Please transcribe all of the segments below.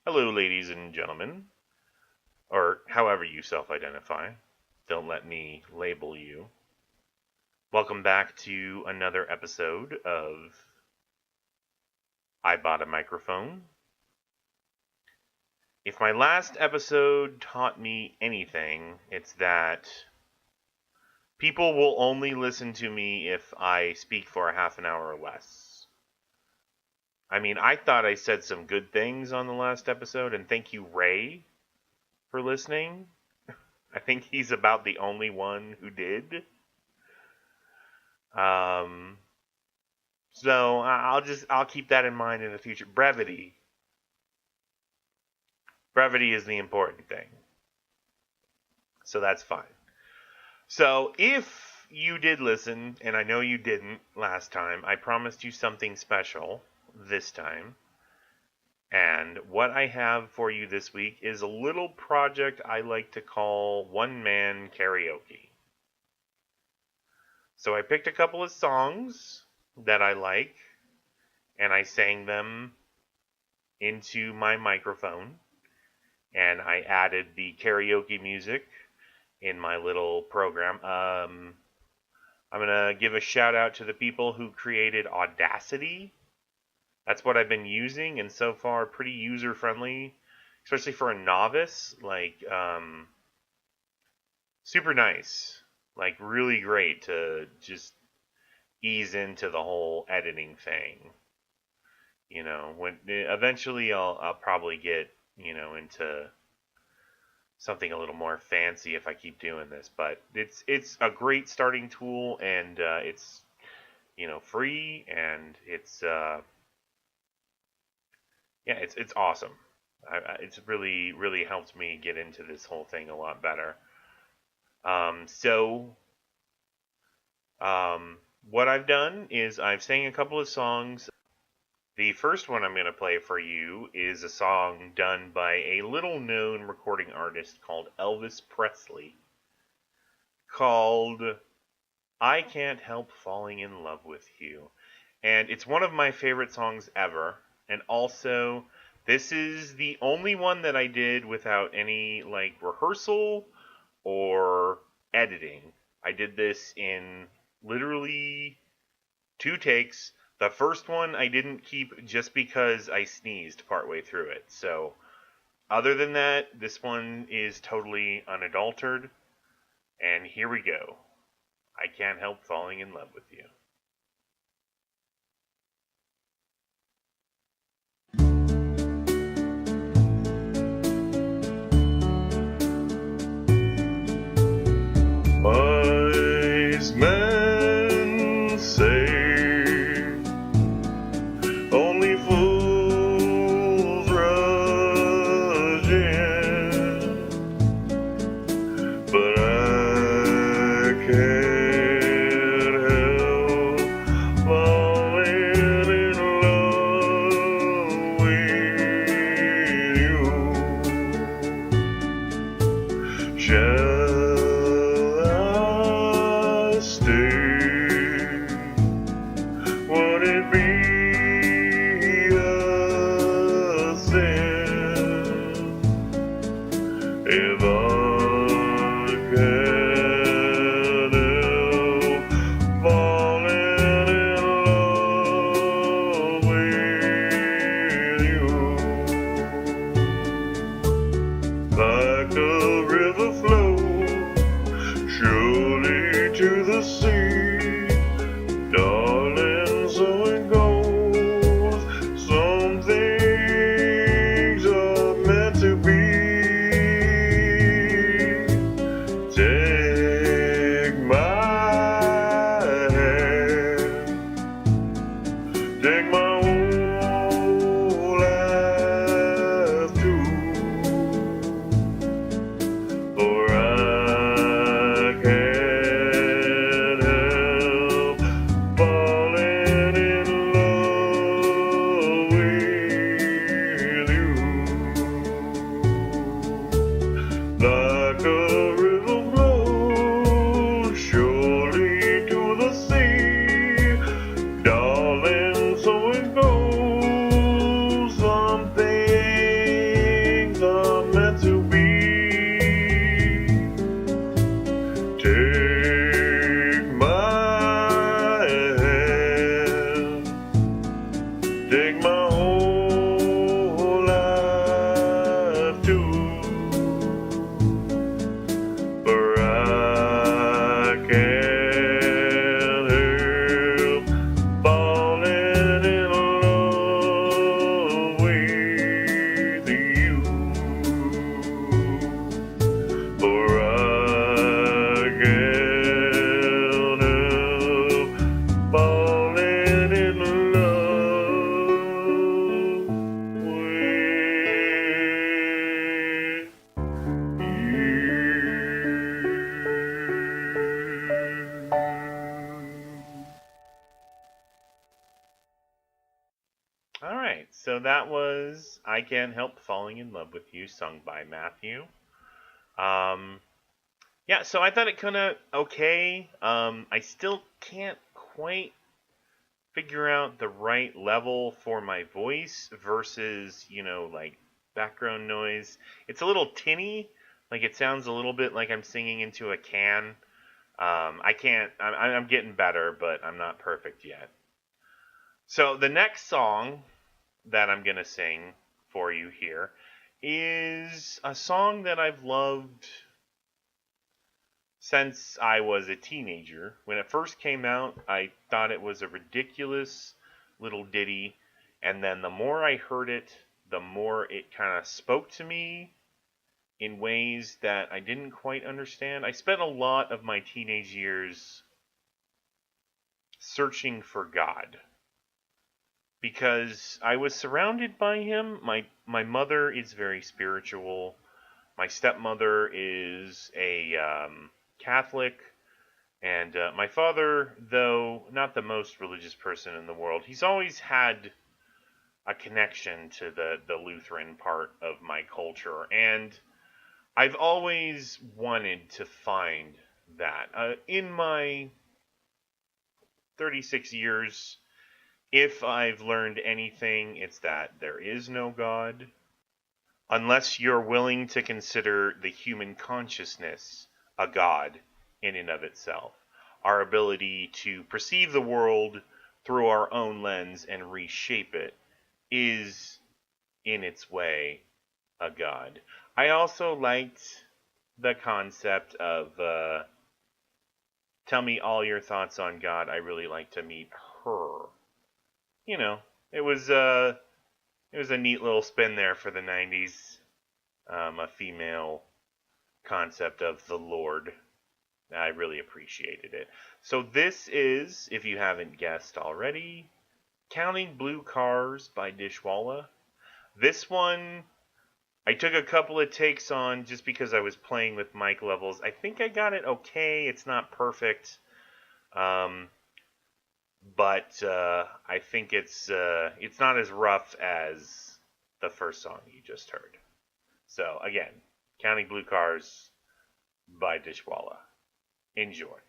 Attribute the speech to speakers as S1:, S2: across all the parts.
S1: Hello, ladies and gentlemen, or however you self identify. Don't let me label you. Welcome back to another episode of I Bought a Microphone. If my last episode taught me anything, it's that people will only listen to me if I speak for a half an hour or less. I mean, I thought I said some good things on the last episode, and thank you, Ray, for listening. I think he's about the only one who did. Um, so I'll keep that in mind in the future. Brevity is the important thing. So that's fine. So if you did listen, and I know you didn't last time, I promised you something special this time. And what I have for you this week is a little project I like to call One Man Karaoke. So I picked a couple of songs that I like, and I sang them into my microphone, and I added the karaoke music in my little program. I'm going to give a shout out to the people who created Audacity. That's what I've been using, and so far pretty user friendly, especially for a novice. Super nice. Really great to just ease into the whole editing thing. When eventually I'll probably get, into something a little more fancy if I keep doing this, but it's a great starting tool, and it's free, and it's it's awesome. It's really helped me get into this whole thing a lot better. What I've done is I've sang a couple of songs. The first one I'm going to play for you is a song done by a little-known recording artist called Elvis Presley, called I Can't Help Falling in Love with You. And it's one of my favorite songs ever. And also, this is the only one that I did without any, rehearsal or editing. I did this in literally 2 takes. The first one I didn't keep just because I sneezed partway through it. So, other than that, this one is totally unadulterated. And here we go. I Can't Help Falling in Love with You. Wise men say only fools rush in, but I can't help I Can't Help Falling in Love with You, sung by Matthew. Um, yeah, so I thought it kind of okay. I still can't quite figure out the right level for my voice versus, like background noise. It's a little tinny, like it sounds a little bit like I'm singing into a can. I can't, I'm getting better, but I'm not perfect yet. So the next song that I'm going to sing for you here is a song that I've loved since I was a teenager. When it first came out, I thought it was a ridiculous little ditty, and then the more I heard it, the more it kind of spoke to me in ways that I didn't quite understand. I spent a lot of my teenage years searching for God because I was surrounded by him. My mother is very spiritual. My stepmother is a Catholic, and my father, though not the most religious person in the world, he's always had a connection to the Lutheran part of my culture, and I've always wanted to find that. In my 36 years, if I've learned anything, it's that there is no God, unless you're willing to consider the human consciousness a God in and of itself. Our ability to perceive the world through our own lens and reshape it is, in its way, a God. I also liked the concept of tell me all your thoughts on God. I really like to meet her. It was a neat little spin there for the 90s. A female concept of the Lord. I really appreciated it. So this is, if you haven't guessed already, Counting Blue Cars by Dishwalla. This one, I took a couple of takes on just because I was playing with mic levels. I think I got it okay. It's not perfect. But I think it's not as rough as the first song you just heard. So again, Counting Blue Cars by Dishwalla. Enjoy.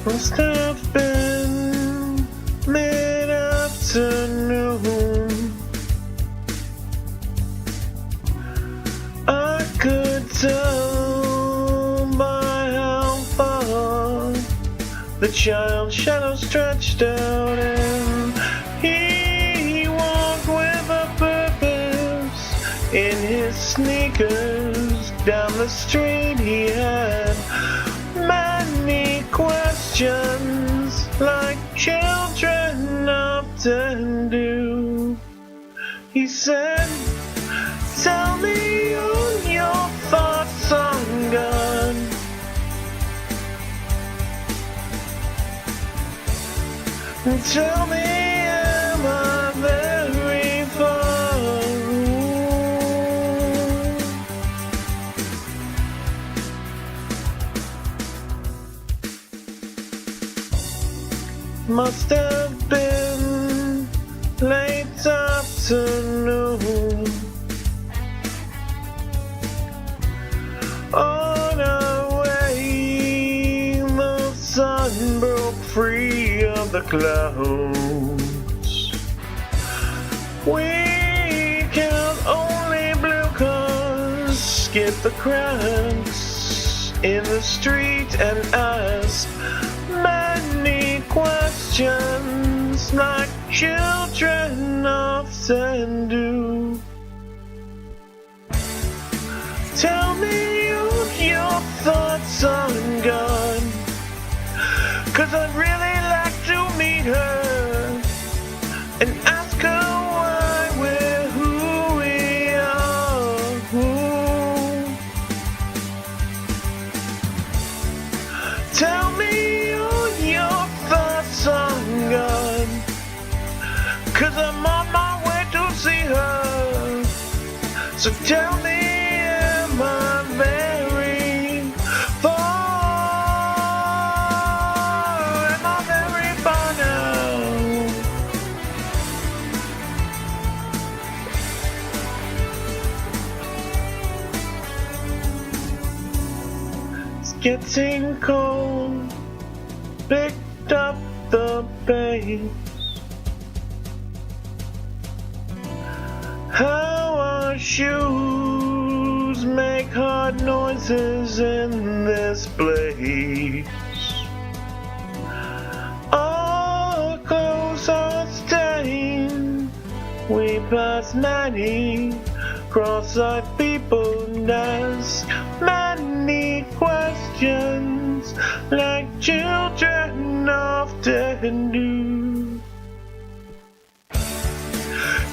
S1: Must have been mid-afternoon. I could tell by how far the child's shadow stretched out, and he walked with a purpose in his sneakers. Down the street he had many questions, like children often do. He said, tell me all your thoughts on God. Tell me, am I very far? Must have been late afternoon. On our way, the sun broke free of the clouds. We count only blue cars, skip the cracks in the street, and ask many questions, like children often do. Tell me all your thoughts on God, 'cause I'd really like to meet her and ask her why we're who we are. Tell me 'cause I'm on my way to see her. So tell me, am I very far? Am I very far now? It's getting cold. Picked up the pace. How our shoes make hard noises in this place. All clothes are stained. We pass many cross-eyed people and ask many questions like children often do.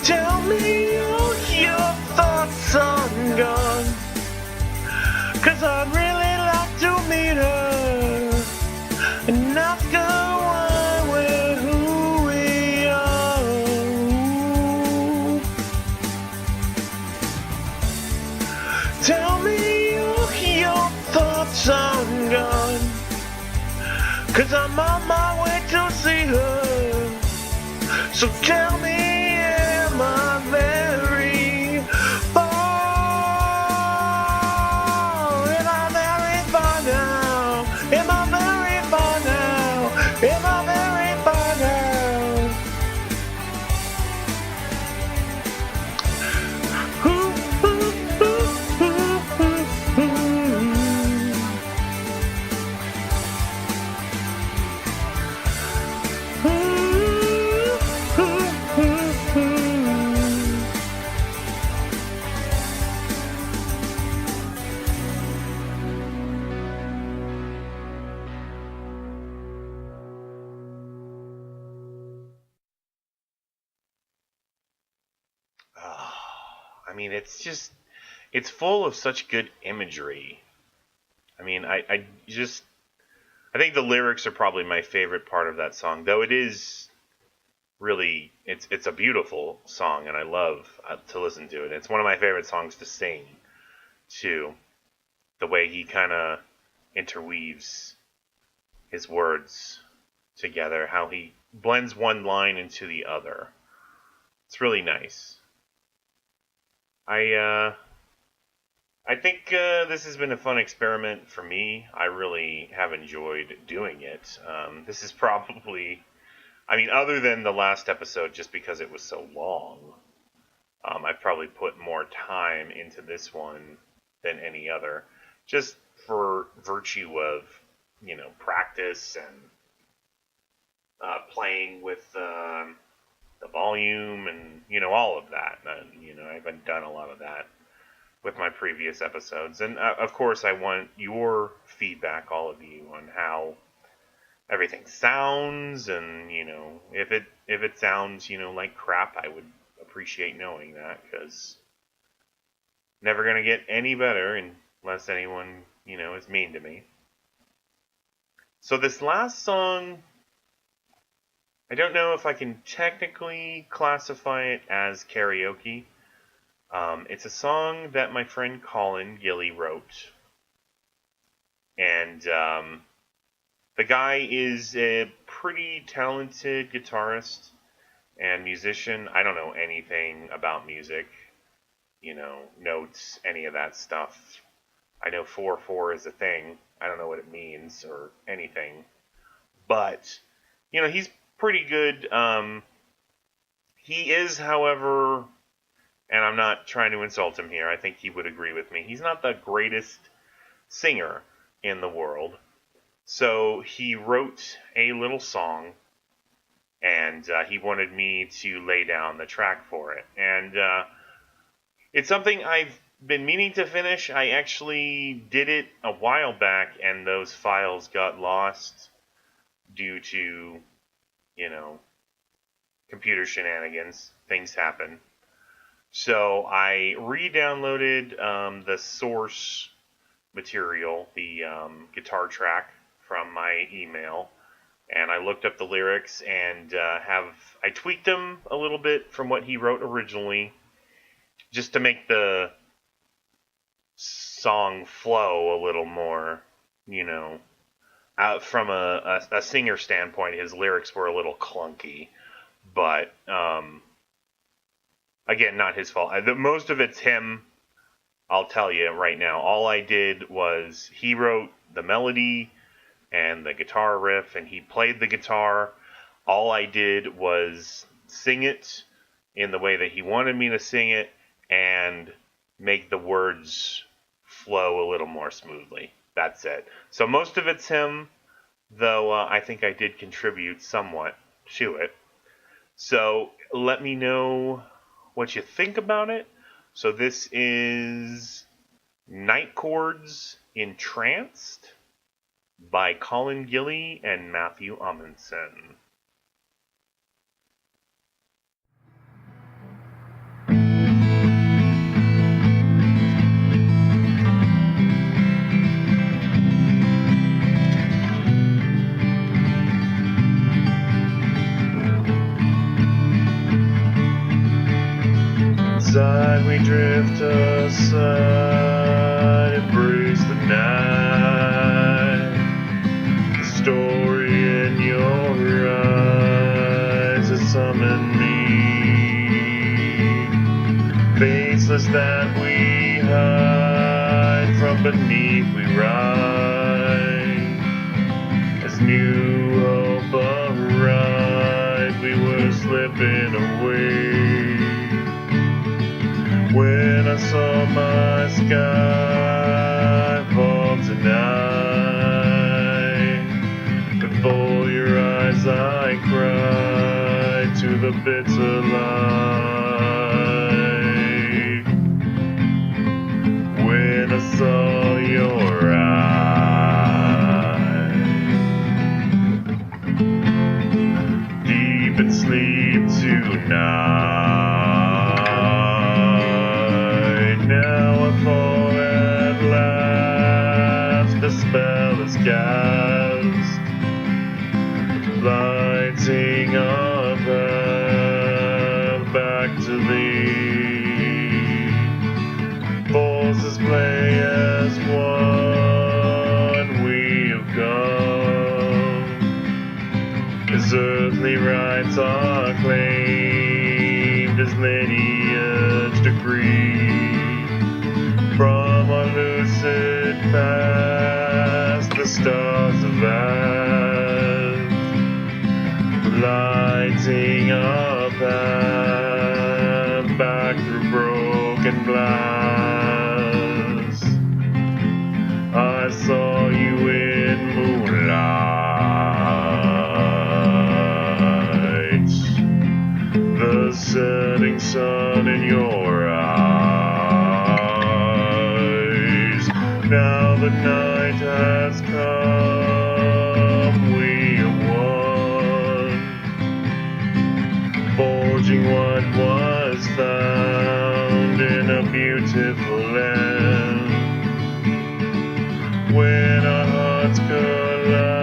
S1: Tell me all your thoughts on God, 'cause I'd really like to meet her and ask her why we're who we are. Tell me all your thoughts on God, 'cause I'm on my way to see her. So tell me, am I very far? Am I very far now? Am I very far now? Am I very far now? Ooh, ooh, ooh, ooh, ooh, I mean, it's full of such good imagery. I mean, I think the lyrics are probably my favorite part of that song, though it is really, it's a beautiful song, and I love to listen to it. It's one of my favorite songs to sing, too. The way he kind of interweaves his words together, how he blends one line into the other. It's really nice. I think this has been a fun experiment for me. I really have enjoyed doing it. This is probably, I mean, other than the last episode, just because it was so long, I've probably put more time into this one than any other, just for virtue of, practice and playing with the volume and, all of that. I haven't done a lot of that with my previous episodes. And of course, I want your feedback, all of you, on how everything sounds, and if it sounds like crap, I would appreciate knowing that, because never gonna get any better unless anyone is mean to me. So this last song, I don't know if I can technically classify it as karaoke. It's a song that my friend Colin Gilly wrote. And the guy is a pretty talented guitarist and musician. I don't know anything about music, notes, any of that stuff. I know 4/4 is a thing. I don't know what it means or anything. But, he's pretty good. He is, however, and I'm not trying to insult him here, I think he would agree with me, he's not the greatest singer in the world. So he wrote a little song, and he wanted me to lay down the track for it. And it's something I've been meaning to finish. I actually did it a while back, and those files got lost due to, computer shenanigans. Things happen. So I re-downloaded the source material, the guitar track, from my email. and I looked up the lyrics and I tweaked them a little bit from what he wrote originally, just to make the song flow a little more, you know. From a singer standpoint, his lyrics were a little clunky, but again, not his fault. Most of it's him. I'll tell you right now. All I did was he wrote the melody and the guitar riff, and he played the guitar. All I did was sing it in the way that he wanted me to sing it and make the words flow a little more smoothly. That's it. So most of it's him, though I think I did contribute somewhat to it. So let me know what you think about it. So this is Night Chords Entranced by Colin Gilly and Matthew Amundsen. Inside we drift aside, embrace the night. The story in your eyes has summoned me. Faceless that we hide, from beneath we rise. As new hope arrived, we were slipping away. When I saw my sky fall tonight, before your eyes I cried to the bitter light. When I saw your eyes, deep in sleep tonight. Cast, lighting up back to thee. Forces play as one, we have come. As earthly rights are claimed, as lineage decreed. From our lucid past, the stars of vast, lighting our path back through broken glass. I saw you in moonlight, the setting sun in your eyes. Now the night has come, we are one, forging what was found in a beautiful land. When our hearts collide,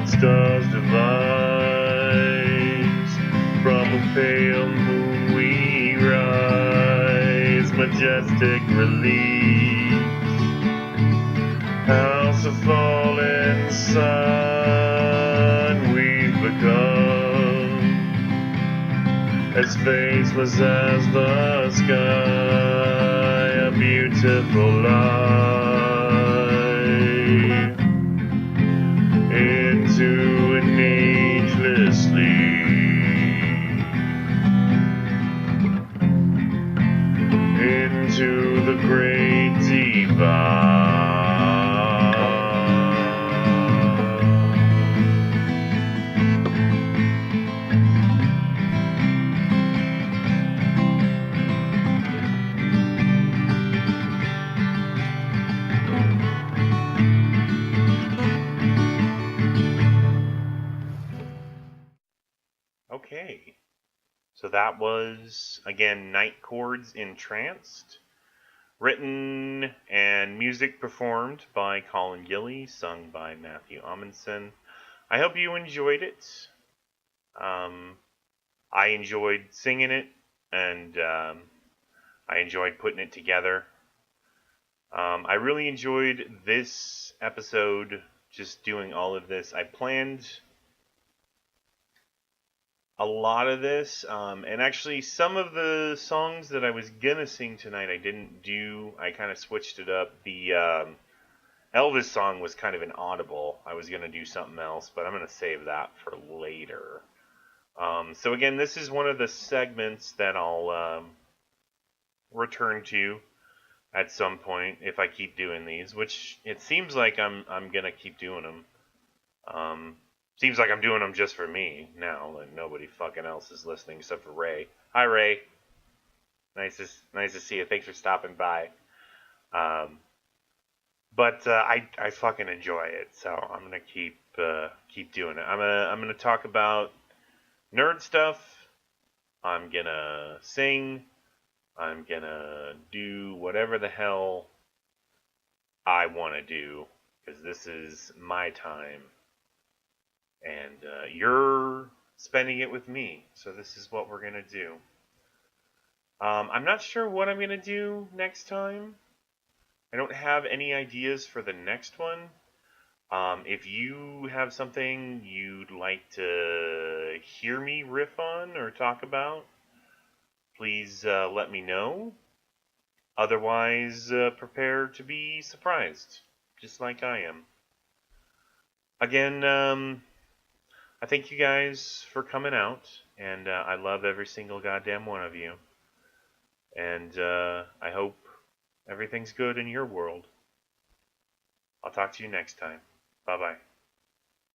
S1: stars devise, from a pale moon we rise, majestic release. House of fallen sun we've become, as faceless as the sky, a beautiful light, into an ageless sleep, into the great divine. Okay, so that was, again, Night Chords Entranced, written and music performed by Colin Gilly, sung by Matthew Amundsen. I hope you enjoyed it. Um, I enjoyed singing it, and I enjoyed putting it together. I really enjoyed this episode, just doing all of this. I planned a lot of this, and actually, some of the songs that I was gonna sing tonight, I didn't do. I kind of switched it up. The Elvis song was kind of an audible. I was gonna do something else, but I'm gonna save that for later. So again, this is one of the segments that I'll return to at some point if I keep doing these, which it seems like I'm gonna keep doing them. Seems like I'm doing them just for me now, and nobody fucking else is listening except for Ray. Hi, Ray. Nice to see you. Thanks for stopping by. Um, but I fucking enjoy it, so I'm gonna keep doing it. I'm gonna talk about nerd stuff. I'm gonna sing. I'm gonna do whatever the hell I want to do because this is my time, and you're spending it with me. So this is what we're gonna do. I'm not sure what I'm gonna do next time. I don't have any ideas for the next one. If you have something you'd like to hear me riff on or talk about, please let me know. Otherwise, prepare to be surprised, just like I am. Again, I thank you guys for coming out, and I love every single goddamn one of you. And I hope everything's good in your world. I'll talk to you next time. Bye bye.